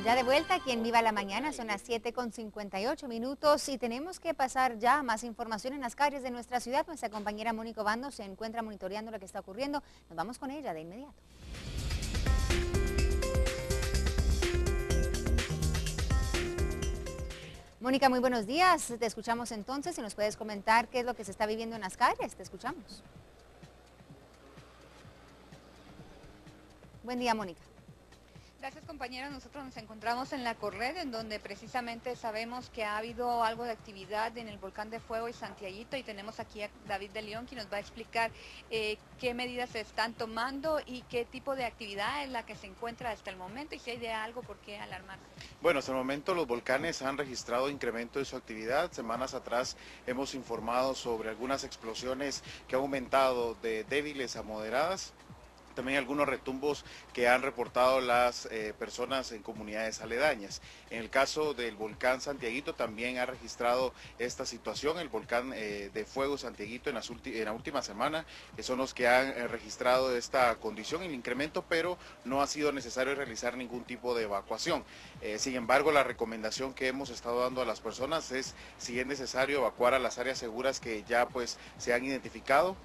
Ya de vuelta aquí en Viva la Mañana, son las 7:58 y tenemos que pasar ya a más información en las calles de nuestra ciudad. Nuestra compañera Mónica Obando se encuentra monitoreando lo que está ocurriendo. Nos vamos con ella de inmediato. Mónica, muy buenos días. Te escuchamos entonces y nos puedes comentar qué es lo que se está viviendo en las calles. Te escuchamos. Buen día, Mónica. Gracias, compañeros. Nosotros nos encontramos en la Corred, en donde precisamente sabemos que ha habido algo de actividad en el volcán de fuego y Santiaguito, y tenemos aquí a David de León, quien nos va a explicar qué medidas se están tomando y qué tipo de actividad es la que se encuentra hasta el momento y si hay de algo por qué alarmarse. Bueno, hasta el momento los volcanes han registrado incremento de su actividad. Semanas atrás hemos informado sobre algunas explosiones que han aumentado de débiles a moderadas. También algunos retumbos que han reportado las personas en comunidades aledañas. En el caso del volcán Santiaguito también ha registrado esta situación. El volcán de fuego Santiaguito en la última semana son los que han registrado esta condición, el incremento, pero no ha sido necesario realizar ningún tipo de evacuación. Sin embargo, la recomendación que hemos estado dando a las personas es, si es necesario, evacuar a las áreas seguras que ya pues se han identificado,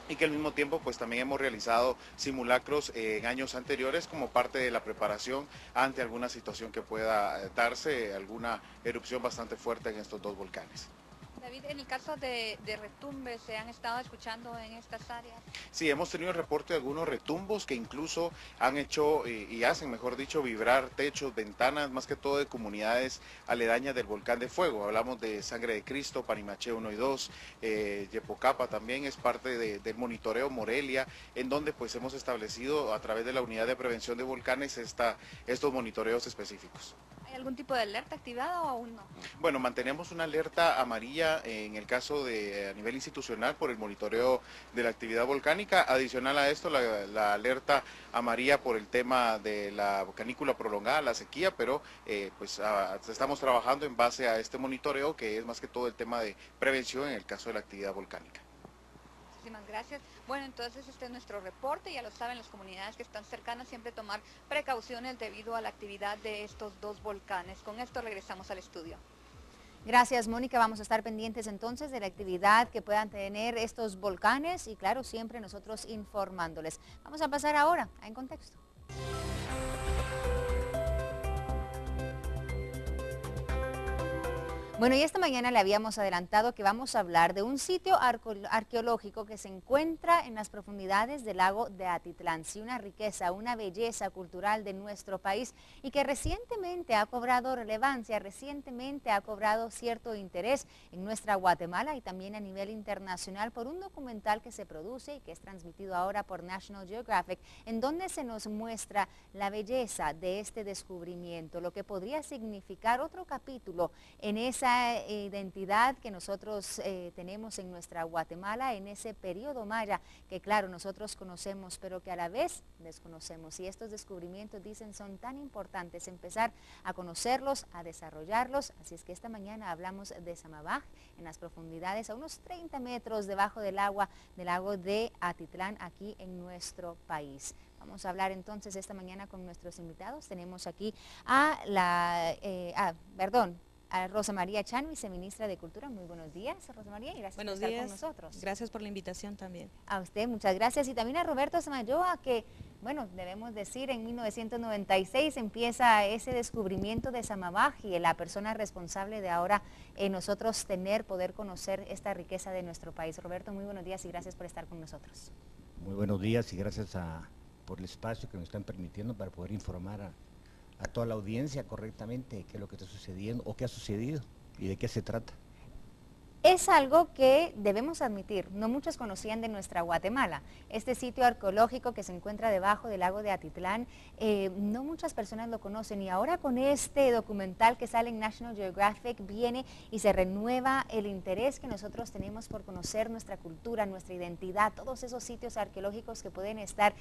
y que al mismo tiempo pues también hemos realizado simulacros en años anteriores como parte de la preparación ante alguna situación que pueda darse, alguna erupción bastante fuerte en estos dos volcanes. David, en el caso de retumbes, ¿se han estado escuchando en estas áreas? Sí, hemos tenido el reporte de algunos retumbos que incluso han hecho y hacen, mejor dicho, vibrar techos, ventanas, más que todo de comunidades aledañas del volcán de fuego. Hablamos de Sangre de Cristo, Panimaché 1 y 2, Yepocapa también es parte del monitoreo Morelia, en donde pues hemos establecido a través de la Unidad de Prevención de Volcanes estos monitoreos específicos. ¿Hay algún tipo de alerta activada o aún no? Bueno, mantenemos una alerta amarilla en el caso de a nivel institucional por el monitoreo de la actividad volcánica. Adicional a esto, la alerta amarilla por el tema de la canícula prolongada, la sequía, pero estamos trabajando en base a este monitoreo, que es más que todo el tema de prevención en el caso de la actividad volcánica. Muchísimas gracias. Bueno, entonces este es nuestro reporte. Ya lo saben, las comunidades que están cercanas siempre tomar precauciones debido a la actividad de estos dos volcanes. Con esto regresamos al estudio. Gracias, Mónica. Vamos a estar pendientes entonces de la actividad que puedan tener estos volcanes y claro, siempre nosotros informándoles. Vamos a pasar ahora a En Contexto. Bueno, y esta mañana le habíamos adelantado que vamos a hablar de un sitio arqueológico que se encuentra en las profundidades del lago de Atitlán. Sí, una riqueza, una belleza cultural de nuestro país y que recientemente ha cobrado relevancia, recientemente ha cobrado cierto interés en nuestra Guatemala y también a nivel internacional por un documental que se produce y que es transmitido ahora por National Geographic, en donde se nos muestra la belleza de este descubrimiento, lo que podría significar otro capítulo en esa identidad que nosotros tenemos en nuestra Guatemala, en ese periodo maya que claro nosotros conocemos pero que a la vez desconocemos, y estos descubrimientos dicen son tan importantes empezar a conocerlos, a desarrollarlos. Así es que esta mañana hablamos de Samabaj en las profundidades a unos 30 metros debajo del agua del lago de Atitlán aquí en nuestro país. Vamos a hablar entonces esta mañana con nuestros invitados. Tenemos aquí a a Rosa María Chan, viceministra de Cultura. Muy buenos días, Rosa María, y gracias por estar con nosotros. Gracias por la invitación también. A usted, muchas gracias. Y también a Roberto Samayoa, que, bueno, debemos decir, en 1996 empieza ese descubrimiento de Samabaj y la persona responsable de ahora nosotros poder conocer esta riqueza de nuestro país. Roberto, muy buenos días y gracias por estar con nosotros. Muy buenos días y gracias por el espacio que nos están permitiendo para poder informar a toda la audiencia correctamente qué es lo que está sucediendo o qué ha sucedido y de qué se trata. Es algo que debemos admitir, no muchos conocían de nuestra Guatemala. Este sitio arqueológico que se encuentra debajo del lago de Atitlán, no muchas personas lo conocen, y ahora con este documental que sale en National Geographic viene y se renueva el interés que nosotros tenemos por conocer nuestra cultura, nuestra identidad, todos esos sitios arqueológicos que pueden estar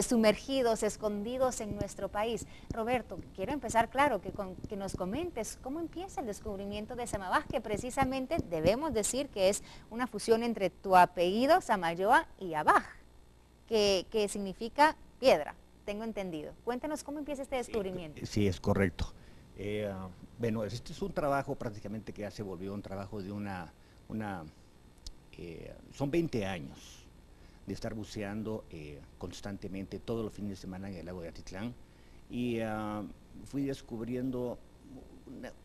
sumergidos, escondidos en nuestro país. Roberto, quiero empezar, claro, que nos comentes cómo empieza el descubrimiento de Samabaj, que precisamente debemos decir que es una fusión entre tu apellido, Samayoa, y Abaj, que significa piedra. tengo entendido. Cuéntanos cómo empieza este descubrimiento. Sí, es correcto. Bueno, este es un trabajo prácticamente que ya se volvió un trabajo de son 20 años de estar buceando constantemente todos los fines de semana en el lago de Atitlán, y fui descubriendo,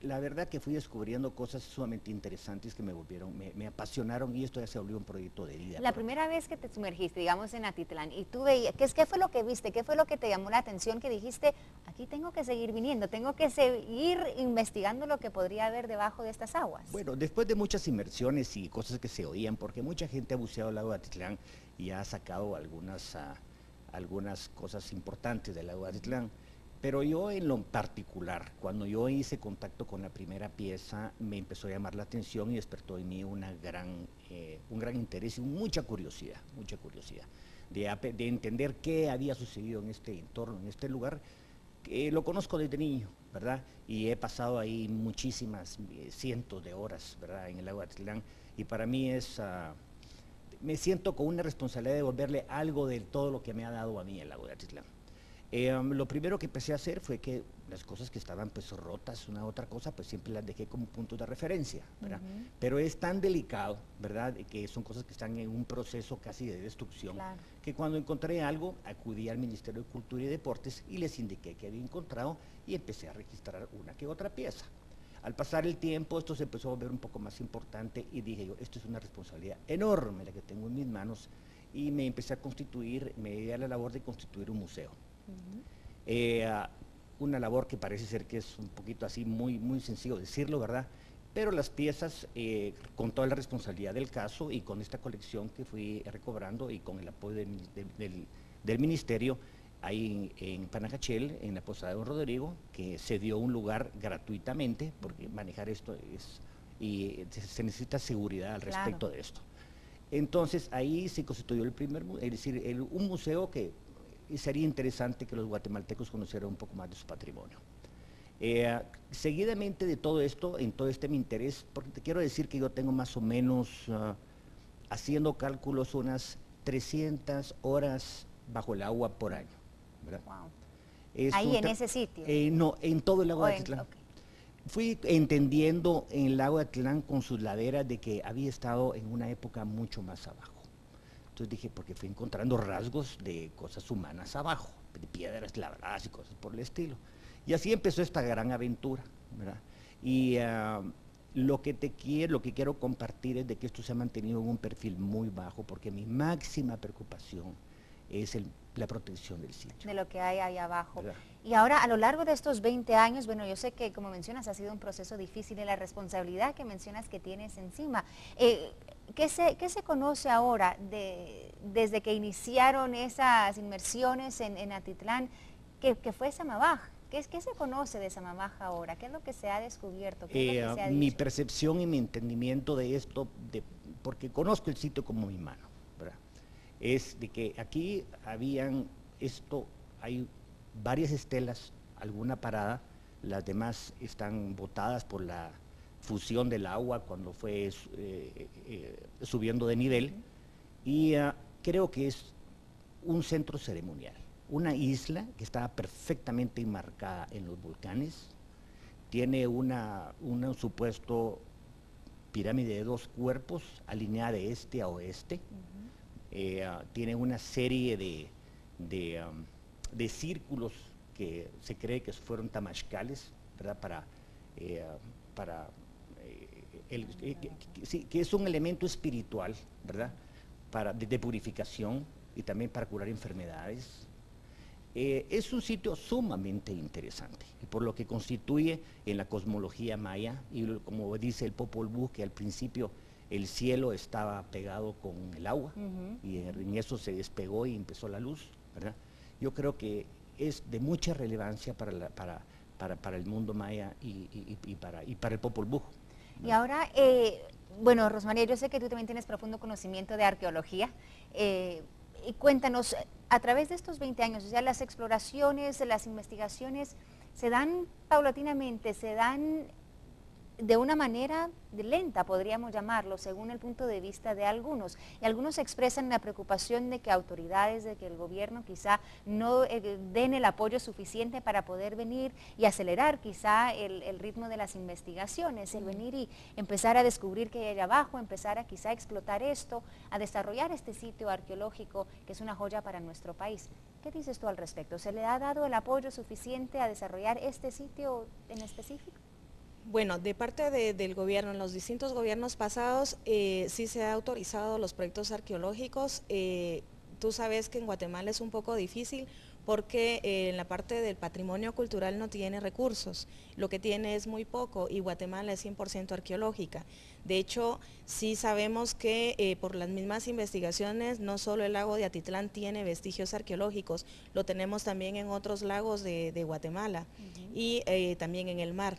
la verdad que fui descubriendo cosas sumamente interesantes que me apasionaron, y esto ya se volvió un proyecto de vida. La primera vez que te sumergiste, digamos, en Atitlán, y tú veías, ¿qué fue lo que viste? ¿Qué fue lo que te llamó la atención, que dijiste, aquí tengo que seguir viniendo, tengo que seguir investigando lo que podría haber debajo de estas aguas? Bueno, después de muchas inmersiones y cosas que se oían, porque mucha gente ha buceado el lago de Atitlán y ha sacado algunas cosas importantes del lago de Atitlán, pero yo en lo particular, cuando yo hice contacto con la primera pieza, me empezó a llamar la atención y despertó en mí un gran interés y mucha curiosidad de entender qué había sucedido en este entorno, en este lugar. Lo conozco desde niño, ¿verdad? Y he pasado ahí muchísimas, cientos de horas, ¿verdad?, en el lago de Atitlán, y para mí me siento con una responsabilidad de devolverle algo de todo lo que me ha dado a mí el lago de Atitlán. Lo primero que empecé a hacer fue que las cosas que estaban pues rotas, una otra cosa, pues siempre las dejé como puntos de referencia, ¿verdad? Pero es tan delicado, ¿verdad?, que son cosas que están en un proceso casi de destrucción, que cuando encontré algo, acudí al Ministerio de Cultura y Deportes y les indiqué que había encontrado, y empecé a registrar una que otra pieza. Al pasar el tiempo, esto se empezó a volver un poco más importante, y dije yo, esto es una responsabilidad enorme la que tengo en mis manos, y me empecé a constituir, me di a la labor de constituir un museo. Una labor que parece ser que es un poquito así, muy sencillo decirlo, ¿verdad? Pero las piezas, con toda la responsabilidad del caso y con esta colección que fui recobrando y con el apoyo del ministerio, ahí en Panajachel, en la Posada de Don Rodrigo, que se dio un lugar gratuitamente, porque manejar esto y se necesita seguridad al respecto de esto. Entonces ahí se constituyó un museo que sería interesante que los guatemaltecos conocieran un poco más de su patrimonio. Seguidamente de todo esto, en todo mi interés, porque te quiero decir que yo tengo más o menos, haciendo cálculos, unas 300 horas bajo el agua por año, ¿verdad? Wow. ¿Ahí en ese sitio? No, en todo el lago de Atitlán. Fui entendiendo en el lago de Atitlán con sus laderas de que había estado en una época mucho más abajo. Entonces dije, porque fui encontrando rasgos de cosas humanas abajo, de piedras labradas y cosas por el estilo. Y así empezó esta gran aventura, ¿verdad? Y lo que quiero compartir es de que esto se ha mantenido en un perfil muy bajo, porque mi máxima preocupación es la protección del sitio. De lo que hay ahí abajo. ¿Verdad? Y ahora, a lo largo de estos 20 años, bueno, yo sé que, como mencionas, ha sido un proceso difícil, y la responsabilidad que mencionas que tienes encima. ¿Qué se conoce ahora desde que iniciaron esas inmersiones en Atitlán, que fue Samabaj? ¿Qué se conoce de Samabaj ahora? ¿Qué es lo que se ha descubierto? ¿Qué es lo que se ha mi dicho? percepción y mi entendimiento de esto, porque conozco el sitio como mi mano, ¿verdad?, es de que aquí hay varias estelas, alguna parada, las demás están botadas por la fusión del agua cuando fue subiendo de nivel, y creo que es un centro ceremonial, una isla que está perfectamente enmarcada en los volcanes, tiene un supuesto pirámide de 2 cuerpos alineada de este a oeste. Tiene una serie de círculos que se cree que fueron tamashcales, ¿verdad?, que es un elemento espiritual, ¿verdad?, de purificación y también para curar enfermedades. Es un sitio sumamente interesante, por lo que constituye en la cosmología maya, y como dice el Popol Vuh, que al principio el cielo estaba pegado con el agua, y en eso se despegó y empezó la luz, ¿verdad? Yo creo que es de mucha relevancia para el mundo maya y para el Popol Vuh, ¿no? Y ahora, bueno, Rosmaría, yo sé que tú también tienes profundo conocimiento de arqueología, y cuéntanos, a través de estos 20 años, o sea, las exploraciones, las investigaciones, ¿se dan paulatinamente, de una manera lenta, podríamos llamarlo, según el punto de vista de algunos. Y algunos expresan la preocupación de que autoridades, de que el gobierno quizá no den el apoyo suficiente para poder venir y acelerar quizá el ritmo de las investigaciones, el venir y empezar a descubrir qué hay allá abajo, empezar a quizá explotar esto, a desarrollar este sitio arqueológico que es una joya para nuestro país. ¿Qué dices tú al respecto? ¿Se le ha dado el apoyo suficiente a desarrollar este sitio en específico? Bueno, de parte del gobierno, en los distintos gobiernos pasados, sí se ha autorizado los proyectos arqueológicos. Tú sabes que en Guatemala es un poco difícil porque en la parte del patrimonio cultural no tiene recursos, lo que tiene es muy poco y Guatemala es 100% arqueológica. De hecho, sí sabemos que por las mismas investigaciones, no solo el lago de Atitlán tiene vestigios arqueológicos, lo tenemos también en otros lagos de Guatemala y también en el mar.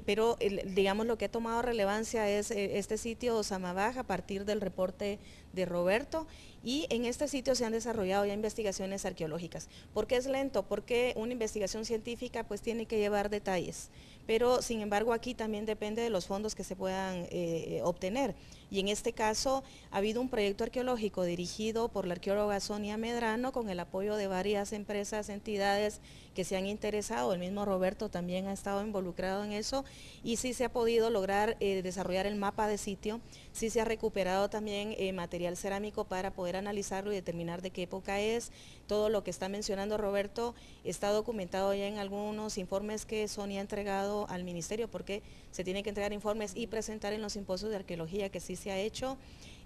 Pero digamos lo que ha tomado relevancia es este sitio Samabaj a partir del reporte de Roberto, y en este sitio se han desarrollado ya investigaciones arqueológicas. ¿Por qué es lento? Porque una investigación científica pues tiene que llevar detalles, pero sin embargo aquí también depende de los fondos que se puedan obtener. Y en este caso ha habido un proyecto arqueológico dirigido por la arqueóloga Sonia Medrano con el apoyo de varias empresas, entidades que se han interesado, el mismo Roberto también ha estado involucrado en eso, y sí se ha podido lograr desarrollar el mapa de sitio, sí se ha recuperado también material cerámico para poder analizarlo y determinar de qué época es. Todo lo que está mencionando Roberto está documentado ya en algunos informes que Sonia ha entregado al ministerio, porque se tienen que entregar informes y presentar en los simposios de arqueología que sí se ha hecho.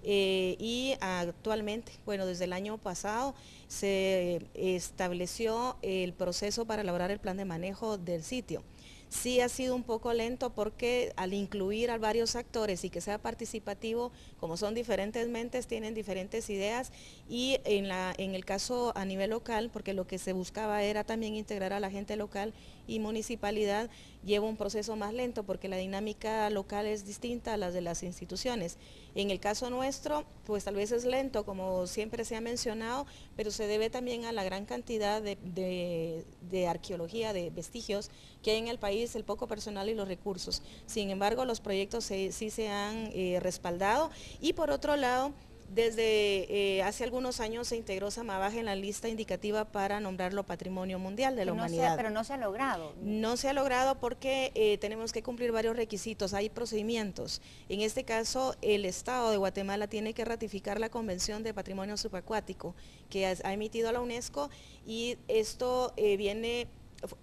Y actualmente, bueno, desde el año pasado se estableció el proceso para elaborar el plan de manejo del sitio. Sí ha sido un poco lento porque al incluir a varios actores y que sea participativo, como son diferentes mentes, tienen diferentes ideas, y en el caso a nivel local, porque lo que se buscaba era también integrar a la gente local y municipalidad, lleva un proceso más lento porque la dinámica local es distinta a las de las instituciones. En el caso nuestro, pues tal vez es lento, como siempre se ha mencionado, pero se debe también a la gran cantidad de arqueología, de vestigios que hay en el país, el poco personal y los recursos. Sin embargo, los proyectos sí se han respaldado, y por otro lado, desde hace algunos años se integró Samabaj en la lista indicativa para nombrarlo Patrimonio Mundial de la Humanidad. Pero no se ha logrado. No se ha logrado porque tenemos que cumplir varios requisitos, hay procedimientos. En este caso, el Estado de Guatemala tiene que ratificar la Convención de Patrimonio Subacuático que ha emitido la UNESCO, y esto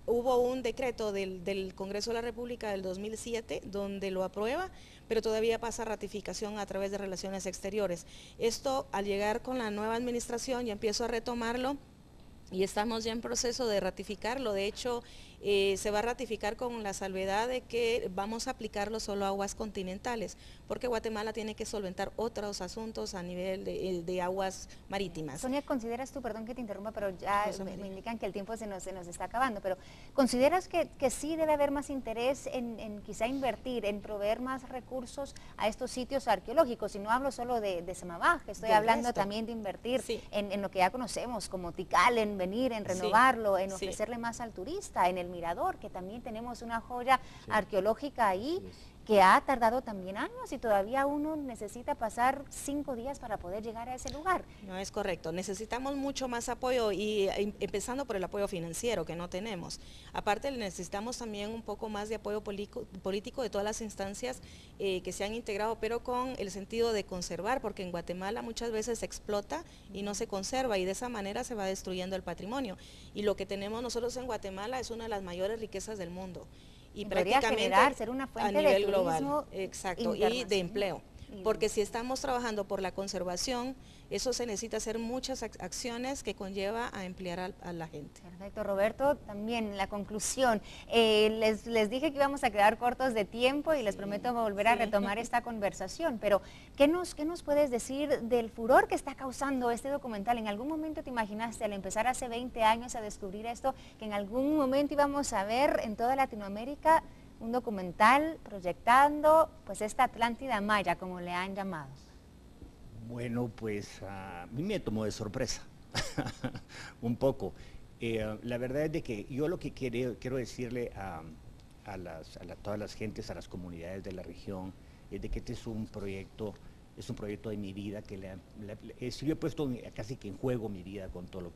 hubo un decreto del Congreso de la República del 2007 donde lo aprueba, pero todavía pasa a ratificación a través de Relaciones Exteriores. Esto, al llegar con la nueva administración, ya empiezo a retomarlo y estamos ya en proceso de ratificarlo. De hecho, se va a ratificar con la salvedad de que vamos a aplicarlo solo a aguas continentales, porque Guatemala tiene que solventar otros asuntos a nivel de aguas marítimas. Sonia, ¿consideras tú, perdón que te interrumpa, pero ya me indican que el tiempo se nos está acabando, pero ¿consideras que sí debe haber más interés en quizá invertir, en proveer más recursos a estos sitios arqueológicos? Y no hablo solo de Samabaj, estoy hablando también de invertir en lo que ya conocemos como Tikal, en venir, en renovarlo, en ofrecerle más al turista, en el Mirador, que también tenemos una joya arqueológica ahí, que ha tardado también años y todavía uno necesita pasar 5 días para poder llegar a ese lugar. No es correcto, necesitamos mucho más apoyo, y empezando por el apoyo financiero que no tenemos. Aparte necesitamos también un poco más de apoyo político de todas las instancias que se han integrado, pero con el sentido de conservar, porque en Guatemala muchas veces se explota y no se conserva, y de esa manera se va destruyendo el patrimonio. Y lo que tenemos nosotros en Guatemala es una de las mayores riquezas del mundo. Y prácticamente ser una fuente a nivel de global, exacto, y de empleo, porque si estamos trabajando por la conservación, eso se necesita hacer muchas acciones que conlleva a emplear a la gente. Perfecto, Roberto, también la conclusión, les dije que íbamos a quedar cortos de tiempo y les prometo volver a retomar esta conversación, pero ¿qué nos puedes decir del furor que está causando este documental? ¿En algún momento te imaginaste, al empezar hace 20 años a descubrir esto, que en algún momento íbamos a ver en toda Latinoamérica un documental proyectando pues esta Atlántida Maya, como le han llamado? Bueno, pues a mí me tomó de sorpresa, un poco. La verdad es de que yo lo que quiero decirle todas las gentes, a las comunidades de la región, es de que este es un proyecto de mi vida, que yo he puesto casi que en juego mi vida con todo lo que